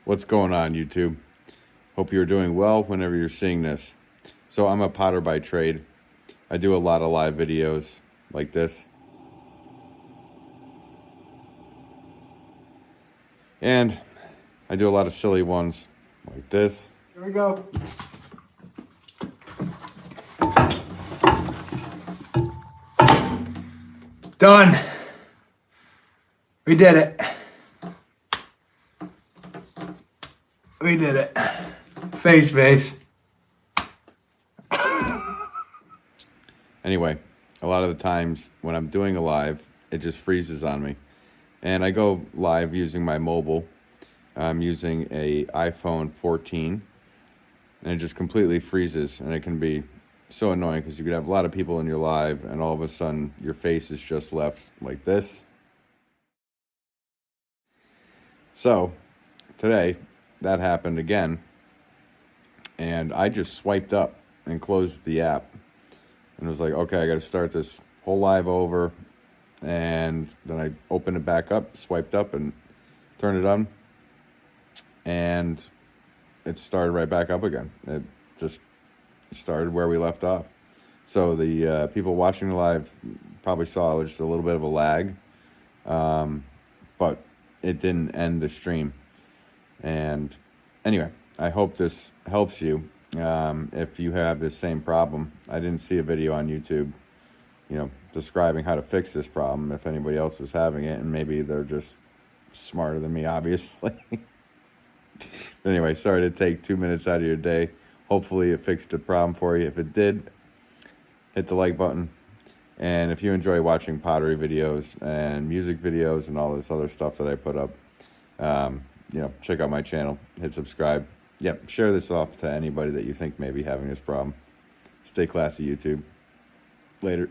What's going on, YouTube? Hope you're doing well whenever you're seeing this. So I'm a potter by trade. I do a lot of live videos like this. And I do a lot of silly ones like this. Here we go. Done. We did it. We did it. Face. Anyway, a lot of the times when I'm doing a live, it just freezes on me. And I go live using my mobile. I'm using a iPhone 14. And it just completely freezes. And it can be so annoying because you could have a lot of people in your live and all of a sudden your face is just left like this. So today that happened again. And I just swiped up and closed the app. And it was like, okay, I got to start this whole live over. And then I opened it back up, swiped up, and turned it on. And it started right back up again. It just started where we left off. So the people watching the live probably saw just a little bit of a lag. But it didn't end the stream. And anyway, I hope this helps you. If you have this same problem. I didn't see a video on YouTube, describing how to fix this problem if anybody else was having it, and maybe they're just smarter than me, obviously. But anyway, sorry to take 2 minutes out of your day. Hopefully it fixed the problem for you. If it did, hit the like button. And if you enjoy watching pottery videos and music videos and all this other stuff that I put up, check out my channel, hit subscribe. Yep, share this off to anybody that you think may be having this problem. Stay classy, YouTube. Later.